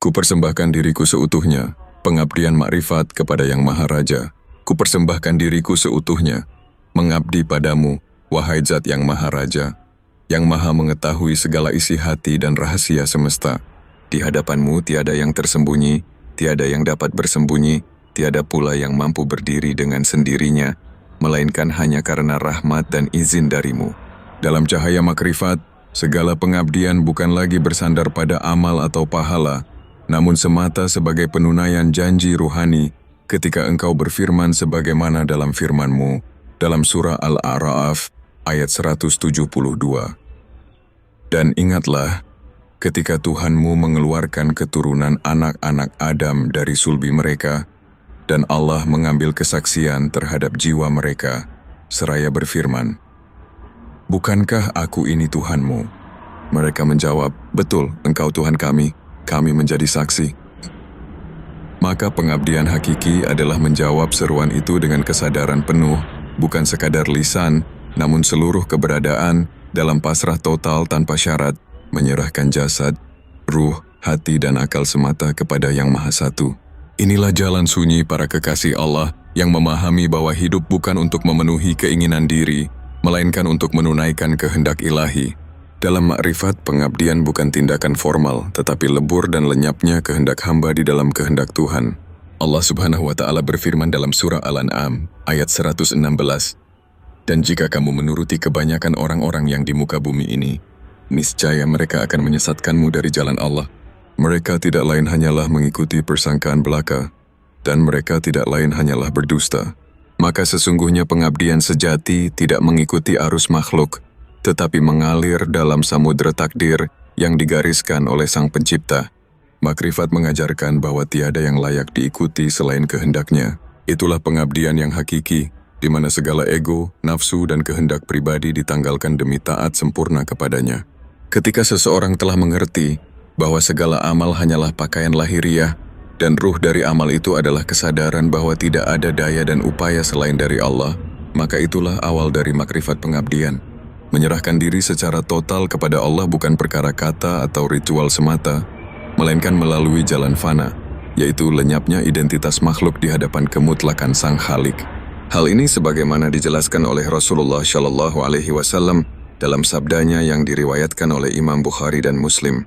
Kupersembahkan diriku seutuhnya, pengabdian makrifat kepada Yang Maha Raja. Kupersembahkan diriku seutuhnya, mengabdi padamu, wahai Zat yang Maha Raja, yang Maha mengetahui segala isi hati dan rahasia semesta. Di hadapanmu tiada yang tersembunyi, tiada yang dapat bersembunyi, tiada pula yang mampu berdiri dengan sendirinya, melainkan hanya karena rahmat dan izin darimu. Dalam cahaya makrifat, segala pengabdian bukan lagi bersandar pada amal atau pahala, namun semata sebagai penunaian janji ruhani ketika engkau berfirman sebagaimana dalam firman-Mu, dalam surah Al-A'raf ayat 172. Dan ingatlah, ketika Tuhanmu mengeluarkan keturunan anak-anak Adam dari sulbi mereka, dan Allah mengambil kesaksian terhadap jiwa mereka, seraya berfirman, "Bukankah aku ini Tuhanmu?" Mereka menjawab, "Betul, engkau Tuhan kami menjadi saksi." Maka pengabdian hakiki adalah menjawab seruan itu dengan kesadaran penuh, bukan sekadar lisan, namun seluruh keberadaan dalam pasrah total tanpa syarat, menyerahkan jasad, ruh, hati dan akal semata kepada Yang Maha Satu. Inilah jalan sunyi para kekasih Allah yang memahami bahwa hidup bukan untuk memenuhi keinginan diri, melainkan untuk menunaikan kehendak ilahi. Dalam makrifat, pengabdian bukan tindakan formal, tetapi lebur dan lenyapnya kehendak hamba di dalam kehendak Tuhan. Allah Subhanahu wa Ta'ala berfirman dalam surah Al-An'am, ayat 116, "Dan jika kamu menuruti kebanyakan orang-orang yang di muka bumi ini, niscaya mereka akan menyesatkanmu dari jalan Allah. Mereka tidak lain hanyalah mengikuti persangkaan belaka, dan mereka tidak lain hanyalah berdusta. Maka sesungguhnya pengabdian sejati tidak mengikuti arus makhluk, tetapi mengalir dalam samudera takdir yang digariskan oleh Sang Pencipta." Makrifat mengajarkan bahwa tiada yang layak diikuti selain kehendaknya. Itulah pengabdian yang hakiki, di mana segala ego, nafsu, dan kehendak pribadi ditanggalkan demi taat sempurna kepadanya. Ketika seseorang telah mengerti bahwa segala amal hanyalah pakaian lahiriah, dan ruh dari amal itu adalah kesadaran bahwa tidak ada daya dan upaya selain dari Allah, maka itulah awal dari makrifat pengabdian. Menyerahkan diri secara total kepada Allah bukan perkara kata atau ritual semata, melainkan melalui jalan fana, yaitu lenyapnya identitas makhluk di hadapan kemutlakan Sang Khalik. Hal ini sebagaimana dijelaskan oleh Rasulullah Shallallahu Alaihi Wasallam dalam sabdanya yang diriwayatkan oleh Imam Bukhari dan Muslim.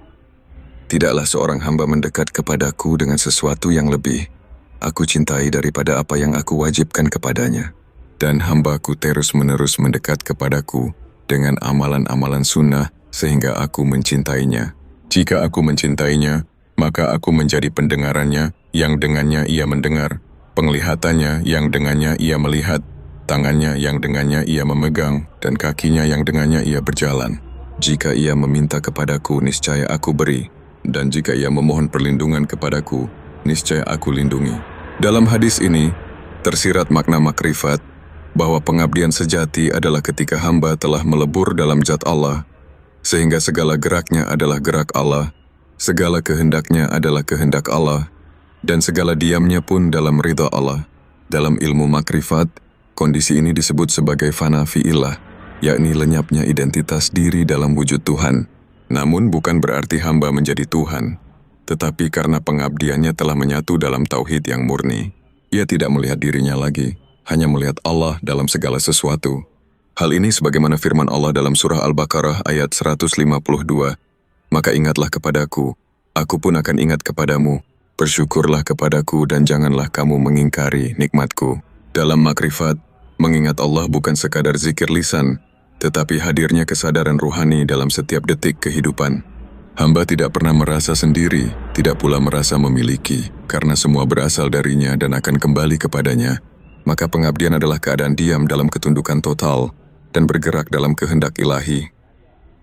"Tidaklah seorang hamba mendekat kepadaku dengan sesuatu yang lebih aku cintai daripada apa yang aku wajibkan kepadanya. Dan hambaku terus-menerus mendekat kepadaku dengan amalan-amalan sunnah sehingga aku mencintainya. Jika aku mencintainya, maka aku menjadi pendengarannya yang dengannya ia mendengar, penglihatannya yang dengannya ia melihat, tangannya yang dengannya ia memegang, dan kakinya yang dengannya ia berjalan. Jika ia meminta kepadaku, niscaya aku beri, dan jika ia memohon perlindungan kepadaku, niscaya aku lindungi." Dalam hadis ini, tersirat makna makrifat, bahwa pengabdian sejati adalah ketika hamba telah melebur dalam zat Allah, sehingga segala geraknya adalah gerak Allah, segala kehendaknya adalah kehendak Allah, dan segala diamnya pun dalam ridha Allah. Dalam ilmu makrifat, kondisi ini disebut sebagai fana fi'illah, yakni lenyapnya identitas diri dalam wujud Tuhan. Namun bukan berarti hamba menjadi Tuhan, tetapi karena pengabdiannya telah menyatu dalam tauhid yang murni, ia tidak melihat dirinya lagi, hanya melihat Allah dalam segala sesuatu. Hal ini sebagaimana firman Allah dalam surah Al-Baqarah ayat 152, "Maka ingatlah kepadaku, aku pun akan ingat kepadamu, bersyukurlah kepadaku dan janganlah kamu mengingkari nikmatku." Dalam makrifat, mengingat Allah bukan sekadar zikir lisan, tetapi hadirnya kesadaran ruhani dalam setiap detik kehidupan. Hamba tidak pernah merasa sendiri, tidak pula merasa memiliki, karena semua berasal darinya dan akan kembali kepadanya. Maka pengabdian adalah keadaan diam dalam ketundukan total dan bergerak dalam kehendak ilahi.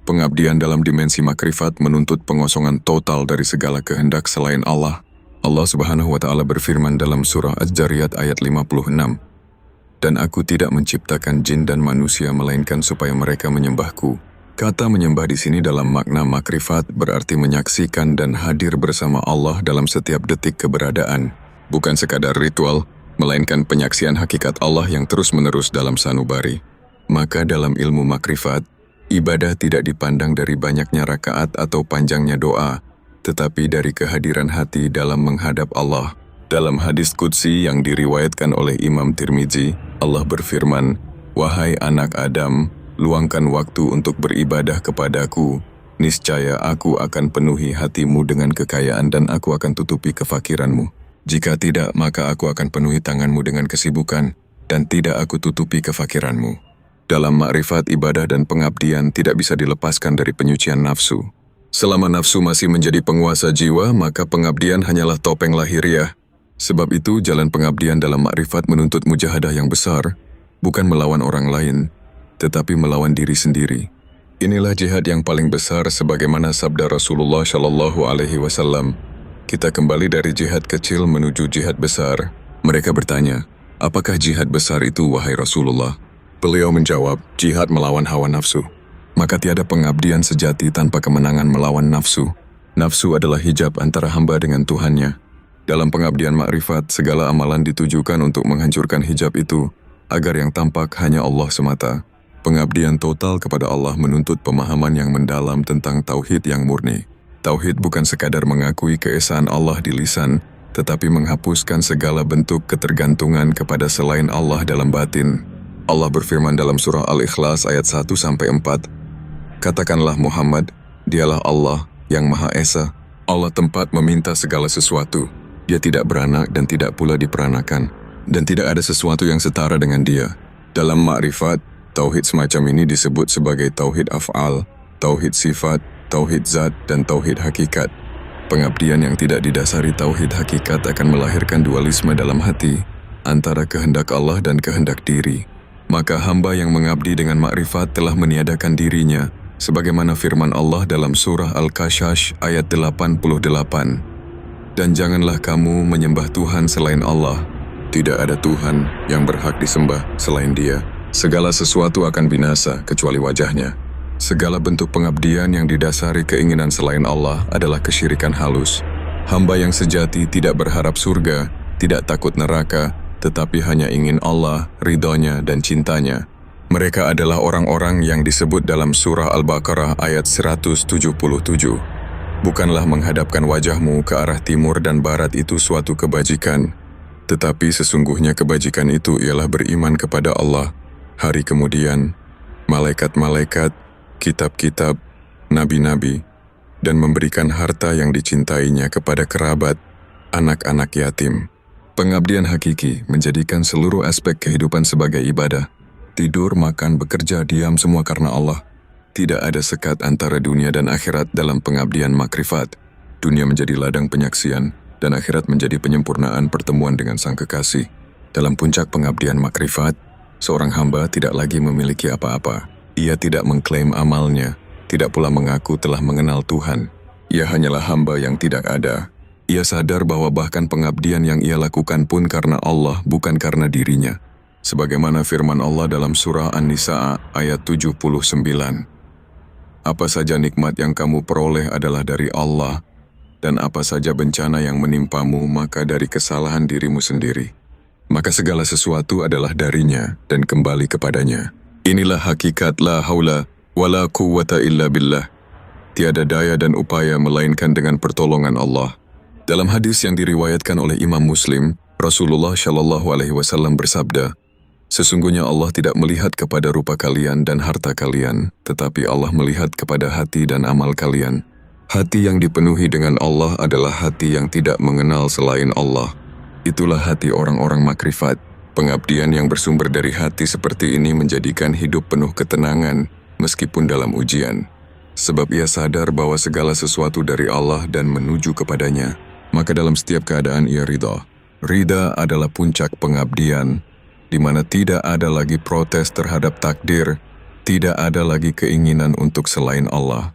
Pengabdian dalam dimensi makrifat menuntut pengosongan total dari segala kehendak selain Allah. Allah Subhanahu wa Ta'ala berfirman dalam surah Az-Zariyat ayat 56, "Dan aku tidak menciptakan jin dan manusia melainkan supaya mereka menyembahku." Kata menyembah di sini dalam makna makrifat berarti menyaksikan dan hadir bersama Allah dalam setiap detik keberadaan, bukan sekadar ritual, melainkan penyaksian hakikat Allah yang terus-menerus dalam sanubari. Maka dalam ilmu makrifat, ibadah tidak dipandang dari banyaknya rakaat atau panjangnya doa, tetapi dari kehadiran hati dalam menghadap Allah. Dalam hadis qudsi yang diriwayatkan oleh Imam Tirmizi, Allah berfirman, "Wahai anak Adam, luangkan waktu untuk beribadah kepadaku. Niscaya aku akan penuhi hatimu dengan kekayaan dan aku akan tutupi kefakiranmu. Jika tidak, maka aku akan penuhi tanganmu dengan kesibukan dan tidak aku tutupi kefakiranmu." Dalam makrifat, ibadah dan pengabdian tidak bisa dilepaskan dari penyucian nafsu. Selama nafsu masih menjadi penguasa jiwa, maka pengabdian hanyalah topeng lahiriah. Sebab itu, jalan pengabdian dalam makrifat menuntut mujahadah yang besar, bukan melawan orang lain, tetapi melawan diri sendiri. Inilah jihad yang paling besar sebagaimana sabda Rasulullah Shallallahu Alaihi Wasallam. Kita kembali dari jihad kecil menuju jihad besar. Mereka bertanya, apakah jihad besar itu wahai Rasulullah? Beliau menjawab, jihad melawan hawa nafsu. Maka tiada pengabdian sejati tanpa kemenangan melawan nafsu. Nafsu adalah hijab antara hamba dengan Tuhannya. Dalam pengabdian makrifat, segala amalan ditujukan untuk menghancurkan hijab itu, agar yang tampak hanya Allah semata. Pengabdian total kepada Allah menuntut pemahaman yang mendalam tentang tauhid yang murni. Tauhid bukan sekadar mengakui keesaan Allah di lisan, tetapi menghapuskan segala bentuk ketergantungan kepada selain Allah dalam batin. Allah berfirman dalam surah Al-Ikhlas ayat 1-4, "Katakanlah Muhammad, dialah Allah yang Maha Esa. Allah tempat meminta segala sesuatu. Dia tidak beranak dan tidak pula diperanakan, dan tidak ada sesuatu yang setara dengan dia." Dalam makrifat, tauhid semacam ini disebut sebagai tauhid af'al, tauhid sifat, tauhid zat, dan tauhid hakikat. Pengabdian yang tidak didasari tauhid hakikat akan melahirkan dualisme dalam hati antara kehendak Allah dan kehendak diri. Maka hamba yang mengabdi dengan makrifat telah meniadakan dirinya, sebagaimana firman Allah dalam surah Al-Kashash ayat 88. "Dan janganlah kamu menyembah Tuhan selain Allah. Tidak ada Tuhan yang berhak disembah selain Dia. Segala sesuatu akan binasa kecuali wajahnya." Segala bentuk pengabdian yang didasari keinginan selain Allah adalah kesyirikan halus. Hamba yang sejati tidak berharap surga, tidak takut neraka, tetapi hanya ingin Allah, ridhonya dan cintanya. Mereka adalah orang-orang yang disebut dalam surah Al-Baqarah ayat 177. "Bukanlah menghadapkan wajahmu ke arah timur dan barat itu suatu kebajikan, tetapi sesungguhnya kebajikan itu ialah beriman kepada Allah, hari kemudian, malaikat-malaikat, kitab-kitab, nabi-nabi, dan memberikan harta yang dicintainya kepada kerabat, anak-anak yatim." Pengabdian hakiki menjadikan seluruh aspek kehidupan sebagai ibadah. Tidur, makan, bekerja, diam, semua karena Allah. Tidak ada sekat antara dunia dan akhirat dalam pengabdian makrifat. Dunia menjadi ladang penyaksian, dan akhirat menjadi penyempurnaan pertemuan dengan Sang Kekasih. Dalam puncak pengabdian makrifat, seorang hamba tidak lagi memiliki apa-apa. Ia tidak mengklaim amalnya, tidak pula mengaku telah mengenal Tuhan. Ia hanyalah hamba yang tidak ada. Ia sadar bahwa bahkan pengabdian yang ia lakukan pun karena Allah, bukan karena dirinya. Sebagaimana firman Allah dalam surah An-Nisa ayat 79. "Apa saja nikmat yang kamu peroleh adalah dari Allah, dan apa saja bencana yang menimpamu maka dari kesalahan dirimu sendiri. Maka segala sesuatu adalah darinya dan kembali kepadanya. Inilah hakikat la haula wala quwwata illa billah. Tiada daya dan upaya melainkan dengan pertolongan Allah." Dalam hadis yang diriwayatkan oleh Imam Muslim, Rasulullah Shallallahu Alaihi Wasallam bersabda, "Sesungguhnya Allah tidak melihat kepada rupa kalian dan harta kalian, tetapi Allah melihat kepada hati dan amal kalian. Hati yang dipenuhi dengan Allah adalah hati yang tidak mengenal selain Allah. Itulah hati orang-orang makrifat. Pengabdian yang bersumber dari hati seperti ini menjadikan hidup penuh ketenangan, meskipun dalam ujian. Sebab ia sadar bahwa segala sesuatu dari Allah dan menuju kepadanya. Maka dalam setiap keadaan ia ridha. Ridha adalah puncak pengabdian, di mana tidak ada lagi protes terhadap takdir, tidak ada lagi keinginan untuk selain Allah.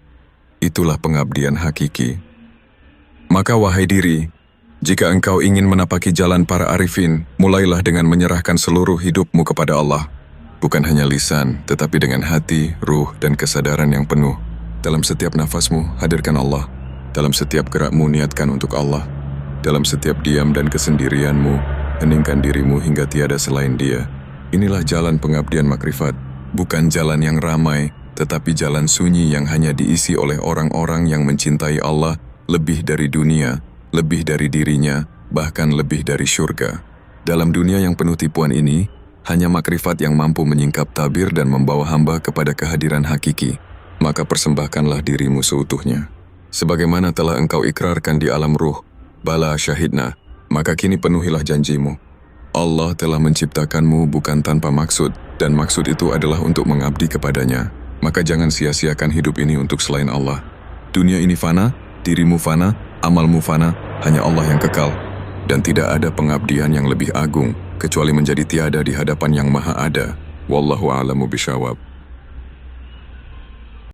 Itulah pengabdian hakiki. Maka wahai diri, jika engkau ingin menapaki jalan para arifin, mulailah dengan menyerahkan seluruh hidupmu kepada Allah. Bukan hanya lisan, tetapi dengan hati, ruh, dan kesadaran yang penuh. Dalam setiap nafasmu, hadirkan Allah. Dalam setiap gerakmu, niatkan untuk Allah. Dalam setiap diam dan kesendirianmu, heningkan dirimu hingga tiada selain Dia. Inilah jalan pengabdian makrifat. Bukan jalan yang ramai, tetapi jalan sunyi yang hanya diisi oleh orang-orang yang mencintai Allah lebih dari dunia, lebih dari dirinya, bahkan lebih dari syurga. Dalam dunia yang penuh tipuan ini, hanya makrifat yang mampu menyingkap tabir dan membawa hamba kepada kehadiran hakiki. Maka persembahkanlah dirimu seutuhnya. Sebagaimana telah engkau ikrarkan di alam ruh, bala syahidna, maka kini penuhilah janjimu. Allah telah menciptakanmu bukan tanpa maksud, dan maksud itu adalah untuk mengabdi kepadanya. Maka jangan sia-siakan hidup ini untuk selain Allah. Dunia ini fana, dirimu fana, amalmu fana, hanya Allah yang kekal. Dan tidak ada pengabdian yang lebih agung, kecuali menjadi tiada di hadapan yang maha ada. Wallahu a'lamu bishawab.